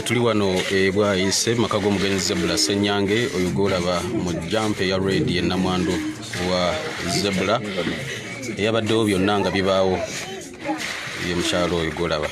Tuli wano Bwaise maka g'omugenzi Zebra Ssenyange oyo golaba mu jampe ya red ye Mando wa Zebra eyabaddewo byonna nga bibaawo ye mukyalo oyo golaba.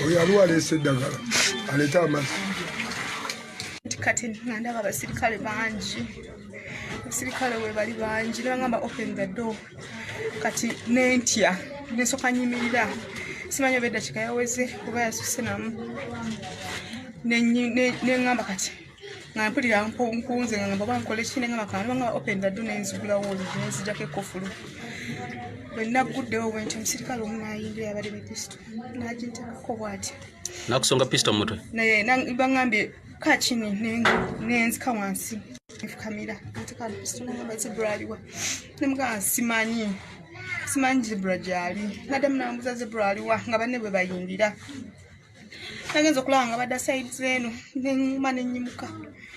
Oya luwale sedagala aleta amasi kati ndaba abasirikale bangi abasirikale we bali bangi nabangamba open the door kati nentya nesoka nyimirira simanyi obedda kika yaweze kuba yasuse namu nengamba kati nga mpulira nkunze nga ngamba bankole kine nga bakana banga open the door nenzigulawo nenzijako ekofulu bwenaguddewo bwenti omusirikale omu nayimbira abali bepisto nagintekako bwati nakusonga pisto mu mutwe naye bangambye kachini nenzika wansi nfukamira ntika pisto nangamba Zebra aliwa nemuga simanyi Zebra gyali nadamu nambuza Zebra aliwa nga banne bwe bayimbira nagenza okulaba nga badda side zeno neŋŋuma nenyimuka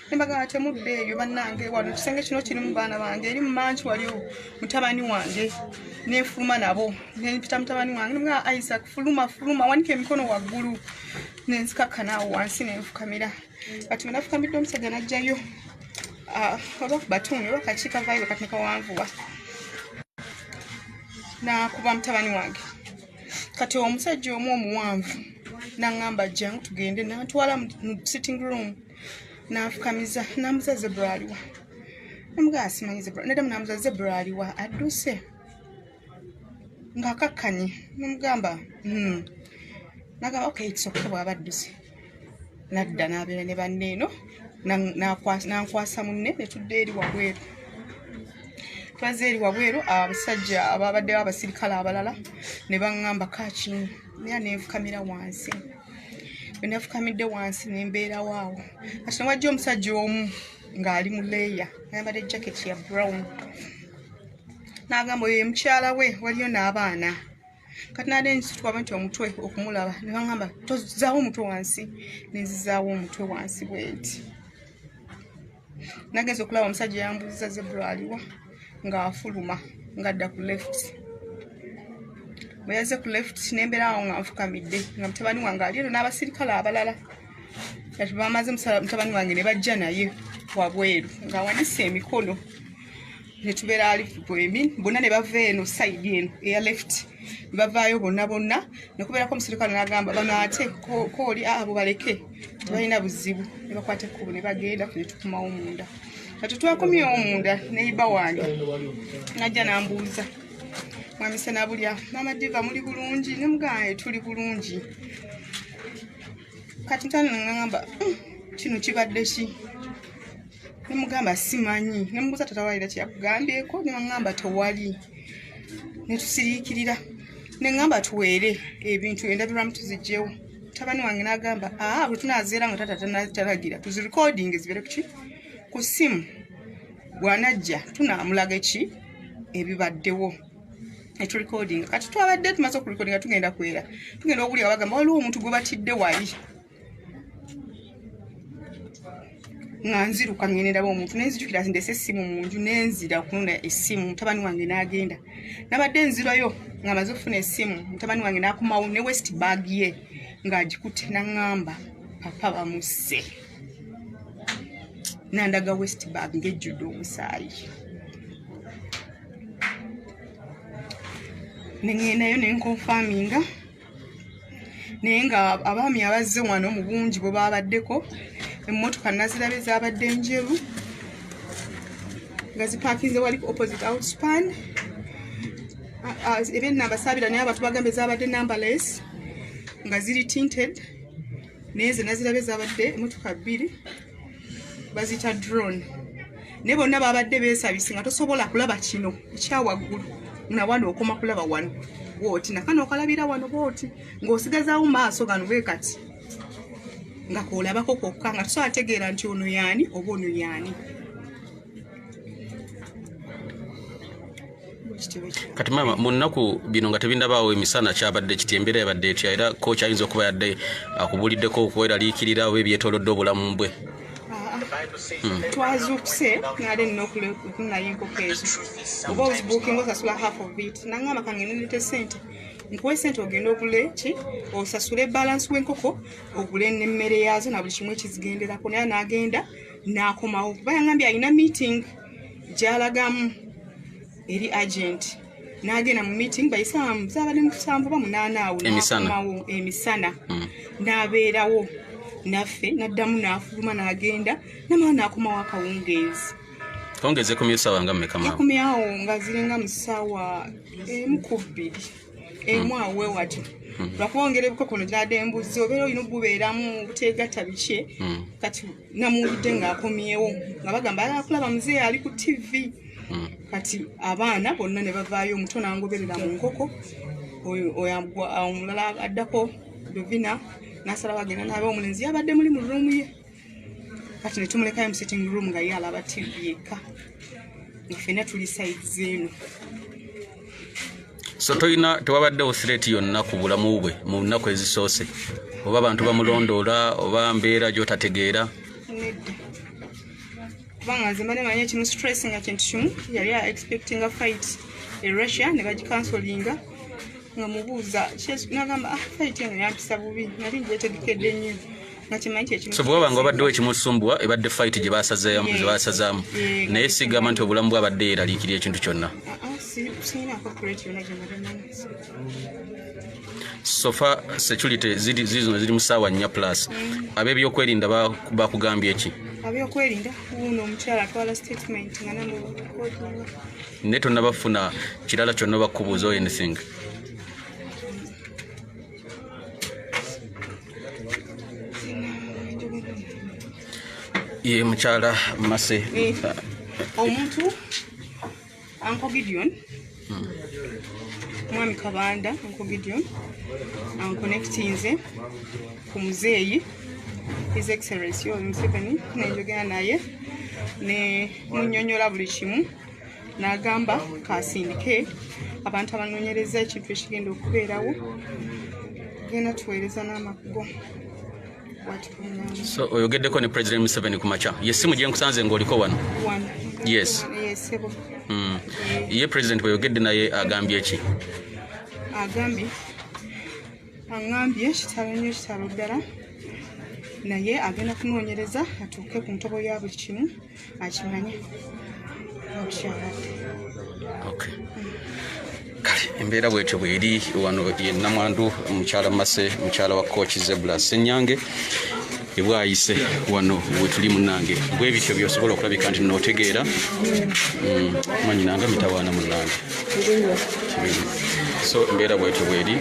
nembaga temudde eyo bannange wano kisenge kino kirimu baana bange eri mumanci waliwo mutabani wange nefuluma nabo nempita mutabani wange nemuga Isaac fuluma wanika emikono waggulu nenzikakkanawo wansi nenfukamira kati wenafukamidde omusajja najjayo oba batumi oba kakiika vayo kati nekawanvuwa nakuba mutabani wange kati omusajja omu omuwanvu naŋŋamba jangu tugende nantwala mu sitting room nanfukamiza nambuza Zebra aliwa nemuga asimanyi Zebra nadamu nambuza Zebra aliwa adduse ng'akakkanye nemugamba nagamba okay it's okay bw'aba adduse nadda n'abeera ne banne eno nankwasa munne netudde eri wabweru twaze eri wabweru abasajja ababaddewo abasirikale abalala ne baŋŋamba kakini naye nenfukamira wansi bwenafukamidde wansi nembeerawo awo kati newajja omusajja omu ng'ali mu leeya ayambadde jaketi ya brown n'agamba oyo ye mukyala we waliyo n'abaana kati nade nsitwaba nti omutwe okumulaba ne baŋŋamba tozaawo omutwe wansi nenzizaawo omutwe wansi bwenti nagenza okulaba omusajja yambuuza Zebra aliwa ng'afuluma ng'adda ku left bwe yazze ku left nembeerawo nga nfukamidde nga mutabani wange ali eno n'abasirikale abalala kati bamaze mutabani wange ne bajja naye wabweru ng'awanise emikono netubeera ali bonna ne bava eno side eno eya left bavaayo bonna nekubeerako omusirikale n'agamba bano ate kooli abo baleke tebalina buzibu ne bakwata ekkubo ne bagenda ne tukumawo munda kati twakomyewo munda neyiba wange najja nambuuza mwamise nabulya mama diva muli bulungi nemugaye tuli bulungi kati ntano ngamba kino kibadde ki nemugamba simanyi nemubuuza tatawalira kyakugambyeko nemagamba tewali netusiriikirira neŋŋamba tuweere ebintu endabirwamu tuzigyewo mutabani wange n'agamba bwe tunazeera nga tata talagira tuzirekodingi zibeere kuki ku ssimu bwanajja tunamulaga eki ebibaddewo eturekodinga kati twabadde tumaze okurekodinga tugenda kwera tugenda okuwulira bagamba waliwo omuntu gwe batidde wali nga nziruka ngende ndaba omuntu nenzijukira ndese essimu mu nju nenzira okunona essimu mutabani wange n'agenda nabadde nzirayo nga maze okufuna essimu mutabani wange n'akomawo ne west bag ye ng'agikutte naŋŋamba papa bamusse nandaga west bag ng'ejjudde omusaayi nengendayo nenkonfaminga naye nga abaami abazze wano mu bungi bwe babaddeko emmotoka nazirabe zabadde njeru nga zipakinze wali opposite outspan ebyen nabasabira naye abantu bagambe zabadde numberless nga ziri tinted naye ze nazirabe zabadde emotoka 2 bazita drone naye bonna babadde beesabise nga tosobola kulaba kino ekyawaggulu nawano okoma kulaba wano bwoti nakano okalabira wano bwoti ng'osigazaawo maaso gano bwe kati nga koolabako kokka nga tosobola tegeera nti ono yaani oba ono yaani. Kati mama mu nnaku bino nga tebindabaawo emisana kyabadde kiti embeera yabadde etya era kooki ayinza okuba yadde akubuliddeko okweraliikirira oba ebyetoolodde obulamu bwe? Twazuukuse naale nina okunayo enkoko ezo oba ozibuukinga osasula half of it nangamba kangenenete sente nkuwe sente ogenda ogule ki osasule balance w'enkoko ogule n'emmere yaazo na buli kimu ekizigenderako naye n'agenda n'akomawo kuba yangambye alina meeting gy'alagamu eri agent n'agenda mu meeting bayisaamu zabadde mu 7 oba 8 awo n'akomawo emisana n'abeerawo naffe naddamu n'afuluma n'agenda namala n'akomawo akawungeezi. Kawungeezi ekomye essaawa nga mmeka maama? Ekomyawo nga ziringa mu ssaawa 1-2 emu awo wewati lwakuba ebikoko no gyadde embuzi obeera olina okubeeramu buteegatta biki kati namuwulidde ng'akomyewo nga bagamba alakulaba muzeeyi ali ku TV kati abaana bonna ne bavaayo omuto n'angoberera mu nkoko omulala addako Dovina nasala bagenda nabe omulenzi yabadde muli mu room ye kati ne tumulekayo mu sitting room nga ye alaba TV yekka nga ffenna tuli sides eno. So tewabaddewo threat yonna ku bulamu bwe mu nnaku ezisoose oba abantu bamulondoola oba mbeera gy'otategeera? Nedda kubanga nze mbadde manya ekimu stress nga kintu kimu yali expecting a fight e Russia ne bagikansolinga nga mubuuza nagamba fight eno yampisa bubi nali ngyetegekedde nnyo nga kimanyi kyekimu. So bwaba nga obaddewo ekimusumbwa ebadde fight gye basazaamu naye sigamba nti obulamu bwabadde eraliikirira ekintu kyonna? Sinaako threat yonna gye mbadde manyi. Sofa security ziri mu ssaawa 4+. Ab'ebyokwerinda bakugambye ki? Ab'ebyokwerinda uno omukyala atwala statement nga namukootinga. Naye tonnabafuna kirala kyonna bakubuuza o anything? Ye mukyala Mase omuntu Uncle Gideon mwami Kabanda Uncle Gideon connectinze ku muzeeyi His Excellency Museveni nenjogera naye ne munyonyola buli kimu n'agamba kasindike abantu abanoonyereza ekintu ekigenda okubeerawo genda tuweereza n'amakugo. So oyogeddeko ne President Museveni ku makya yessimu gye nkusanze ng'oliko wano? Yes. Ye President bweyogedde naye agambye ki? Agambye kitalo nnyo kitalo ddala naye agenda kunoonyereza atuuke ku ntobo ya buli kimu akimanye okukyaladde. Okay. Kale embeera bwetyo bweri wano ye Namwandu mukyala Mase mukyala wa Coach Zebra Ssenyange Bwaise wano wetuli munange bwe bityo byosobola okulabika nti nootegeera manyi nanga mitawaana munange. So embeera bwetyo bweri.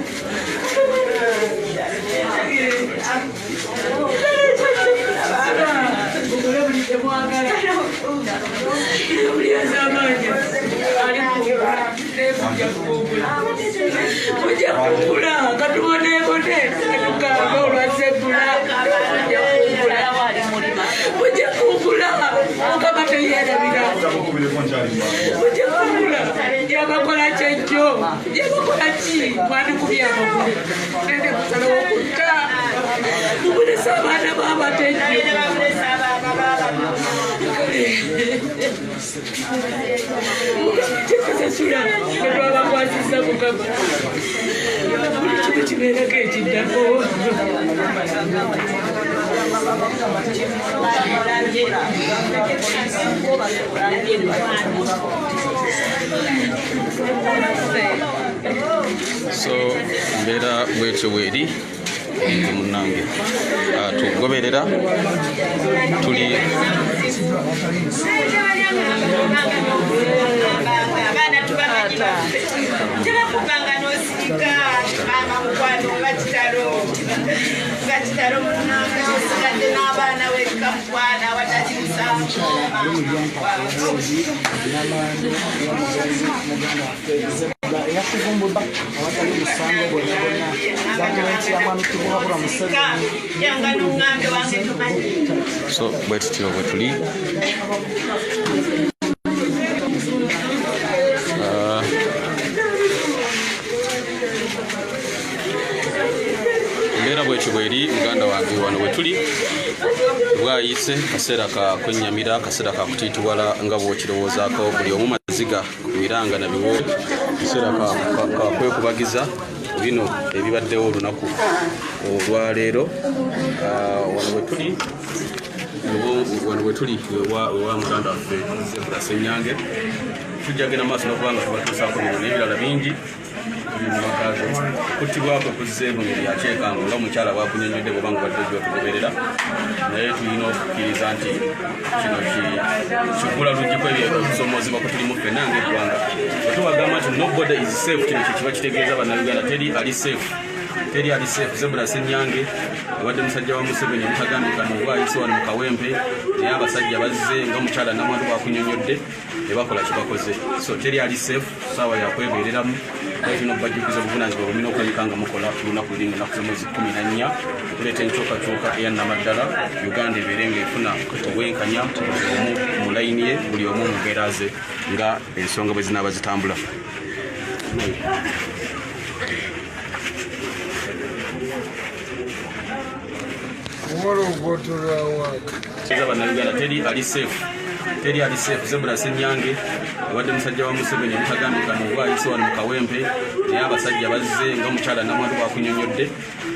So mbera bwetyo bweri munange tugoberera tuli So bwetutyo bwe tuli embeera bwetyo bweri muganda wange wano we tuli Bwaise kaseera ka kwennyamira kaseera ka kutiitibwala nga bw'okirowoozaako buli omu maziga ku biranga na biwo kaseera ka kwekubagiza bino ebibaddewo olunaku olwaleero wano we tuli wa muganda waffe Zebra Ssenyange tujja genda maaso n'okubanga tubatuusaako bino n'ebirala bingi kuttibwako kuzze mu ngeri yakyekanga nga mukyala bwakunyonyodde bwobanga badde ojja tugoberera naye tulina okukkiriza nti kino kigula luggi kwebyokusomozebwa kwe tulimu ffenna ng'eggwanga wetubagamba nti nobody is safe kino kyekiba kitegeeza bannayuganda teri ali safe Zebra Ssenyange abadde musajja wa Museveni mutagambika mu Bwaise wano mu Kawempe naye abasajja bazze nga mukyala namwandu bwakunyonyodde ne bakola kibakoze so teri ali safe saawa yakwebeereramu kino bajjukiza obuvunaanyizibwa bulina okulabika nga mukola olunaku luli ennaku z'omwezi 14 tuleeta enkyukakyuka eya namaddala Uganda ebeere ng'efuna obwenkanya buli omu mu layini ye buli omu mu mbeera ze nga ensonga bwe zinaaba zitambula. Bannayuganda teri ali safe Zebra Ssenyange abadde musajja wa Museveni mutagambika mu Bwaise wano mu Kawempe naye abasajja bazze nga mukyala namwandu bwakunyonyodde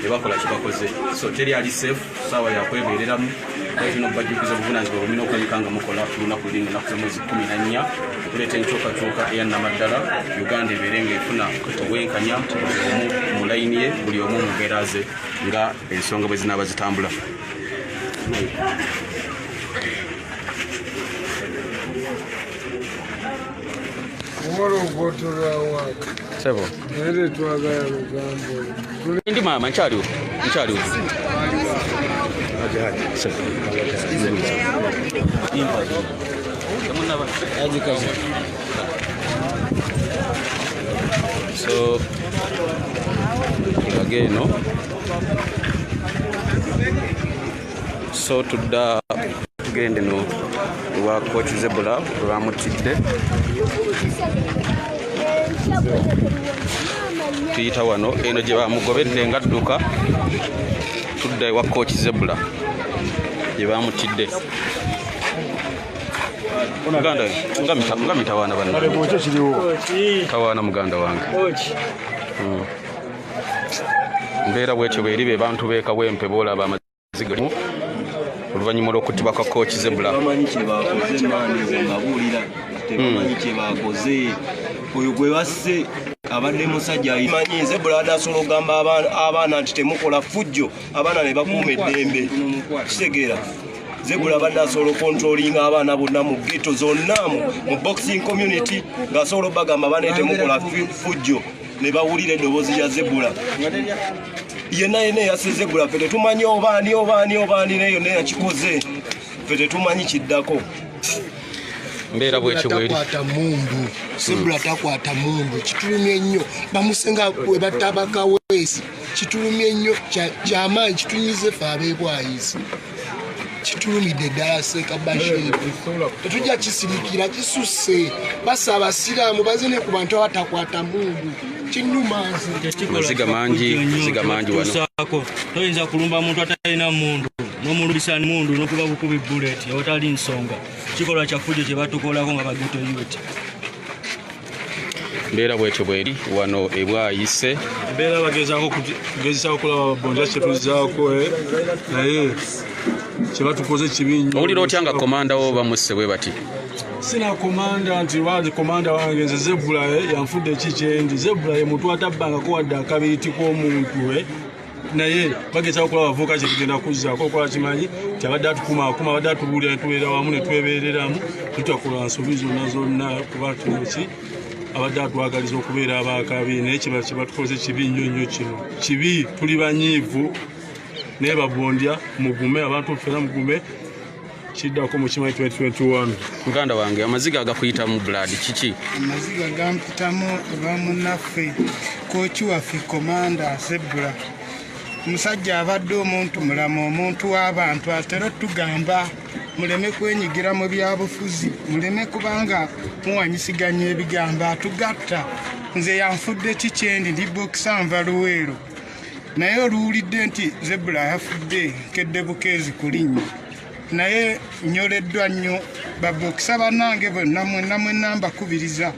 ne bakola kibakoze so teri ali safe saawa yakwebeereramu kino bajjukiza obuvunaanyizibwa bulina okulabika nga mukola olunaku luli ennaku z'omwezi 14 tuleeta enkyukakyuka eya namaddala Uganda ebeere ng'efuna obwenkanya buli omu mu layini ye buli omu mu mbeera ze nga ensonga bwe zinaaba zitambula. Sebo. Ndi mama nkyaliwo. So again so tugende no wa coach Zebra bamutidde tuyita wano eno gye bamugobedde nga dduka tudda ewa coach Zebra gye bamutidde muganda nga mitawaana bana tawaana muganda wange mbeera bwetyo bweri be bantu beekawempe boolaba amaziga oluvannyuma olw'okuttibwa kwa coach Zebra bamanyi kyebakoze ngabuulira tebamanyi kyebakoze oyo gwe basse abadde musajja manyi Zebra adasobola okugamba abaana nti temukola fujjo abaana ne bakuuma eddembe kitegeera Zebra abadde asobola okontrolinga abaana bonna mu ghetto zonna mu boxing community ng'asobola obagamba abaana temukola fujjo ne bawulira eddoboozi lya Zebra yenna yassa Zebra ffe tetumanyi obaani neyo neyakikoze ffe tetumanyi kiddako mbeera bwekyo bweri mundu Zebra takwata mundu kitulumye nnyo bamusenga we batabaka Bwaise kitulumye nnyo kyamaanyi kitunyize ffe ab'Ebwaise kitulumidde ddala seeka basheeru tetujja kisirikira kisusse basa abasiraamu bazine ku bantu abatakwata mundu maziga mangi wano toyinza kulumba muntu atalina mundu n'omulubisa mundu n'okuba bukubi bullet otali nsonga kikolwa kyafujjo kye batukolako nga bageto youth mbeera bwetyo bweri wano e Bwaise mbeera bagezaako kulaba bonja kyetuzaako naye kyebatukoze kibi nnyo owulira otya nga komanda wo bamusse bwe bati sina komanda nti wazi komanda wange nze Zebra yanfudde kikyendi Zebra ye muntu atabbangako wadde akabiriti k'omuntu naye bagezaako kulaba bavuuka kyetugenda kuzzaako okola kimanyi kyabadde atukuma abadde atubuulira netubeera wamu netwebeereramu tutakola nsobi zonna kuba tunaki abadde atwagaliza okubeera abakabi naye kyebatukoze kibi nnyo kino kibi tuli banyiivu naye babondya mugume abantu ffena mugume kiddako mu kimanyi 2021 muganda wange amaziga agakuyitamu blood kiki amaziga gampitamu bamunaffe kooki waffe komanda Zebra omusajja abadde omuntu mulamu omuntu w'abantu atera tugamba muleme kwenyigira mu byabufuzi muleme kubanga muwanyisiganya ebigambo atugatta nze yanfudde kikyendi ndi bokisa nva luweero naye oluwulidde nti Zebra yafudde kedde bukeezi kulinnya naye nyoleddwa nnyo babokisa bannange bonna mwenna mbakubiriza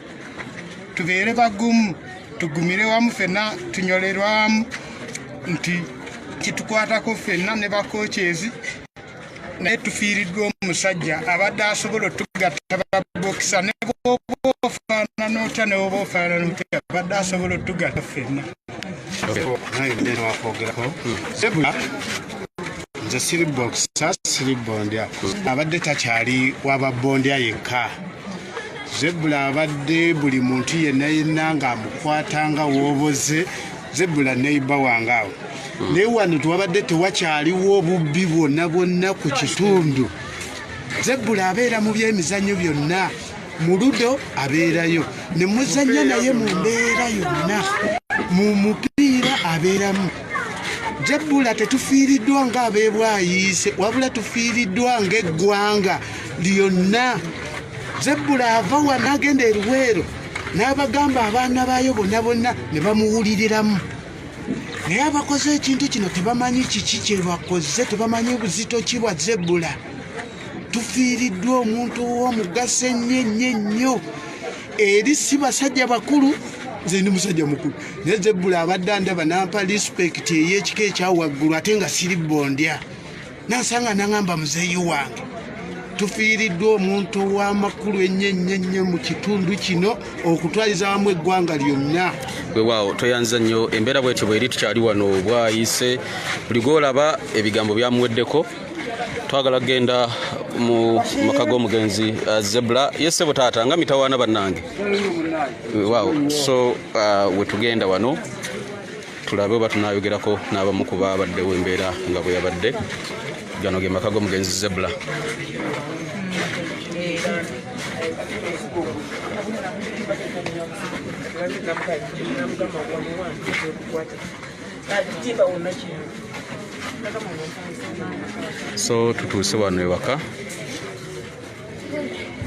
tubeere bagumu tugumire wamu ffenna tunyolerwamu nti kitukwatako ffenna ne bakokyezi naye tufiiriddwa omusajja abadde asobola otugatta babokisa ne bwoba ofaanana otya ne bwoba ofaanana otya abadde asobola otugatta ffenna Zebra nze siri bokisa siri bondya abadde takyali wababondya yekka Zebra abadde buli muntu yenna ng'amukwatanga wooboze Zebra neiba wange awo naye wano tewabadde tewakyaliwo obubbi bwonna ku kitundu Zebra abeera mu byemizannyo byonna mu ludo abeerayo ne muzannya naye mu mbeera yonna mu mupiira abeeramu Zebra tetufiiriddwa ng'ab'e Bwaise wabula tufiiriddwa ng'eggwanga lyonna Zebra ava wano agenda eruweero n'abagamba abaana baayo bonna ne bamuwuliriramu naye abakoze ekintu kino tebamanyi kiki kye bakoze tebamanyi buzito ki bwa Zebra tufiiriddwa omuntu w'omugaso ennyo eri si basajja bakulu nze ndi musajja mukulu naye Zebra abadde ndaba nampa respect ey'ekika ekyawaggulu ate nga siri bondya nansanga naŋŋamba muzeeyi wange tufiiriddwa omuntu w'amakulu ennyo mu kitundu kino okutwaliza wamu eggwanga lyonna weewaawo toyanza nnyo embeera bwetyo bweri tukyali wano Bwaise buli gwolaba ebigambo byamuweddeko twagala kugenda mu maka g'omugenzi Zebra yese butaata nga mitawaana bannange weewaawo so wetugenda wano tulabe oba tunaayogerako n'abamu ku baabaddewo embeera nga bwe yabadde gano ge maka g'omugenzi Zebra so tutuuse wano ewaka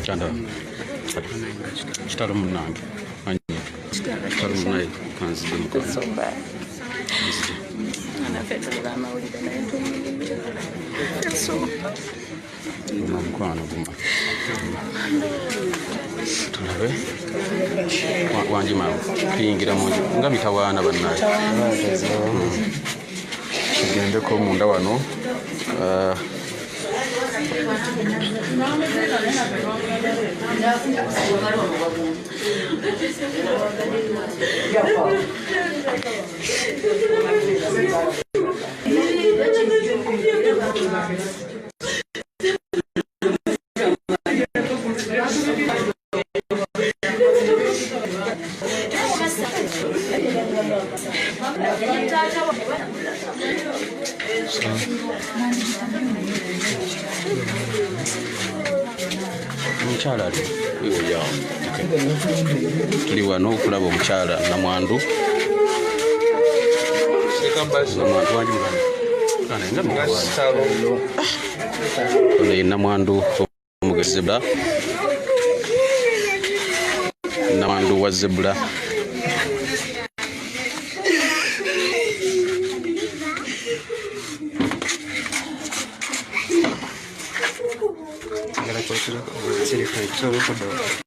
kyanda kitalo munnange kitalo munnaye kanzide mukama mukwano guma tulabe wanjima tuyingira munju nga mitawaana bannaye tugendeko munda wano omukyala ali weoyawo tuli wano okulaba omukyala namwandu ono ye namwandu omugenzi Zebra namwandu wa Zebra Seriously, so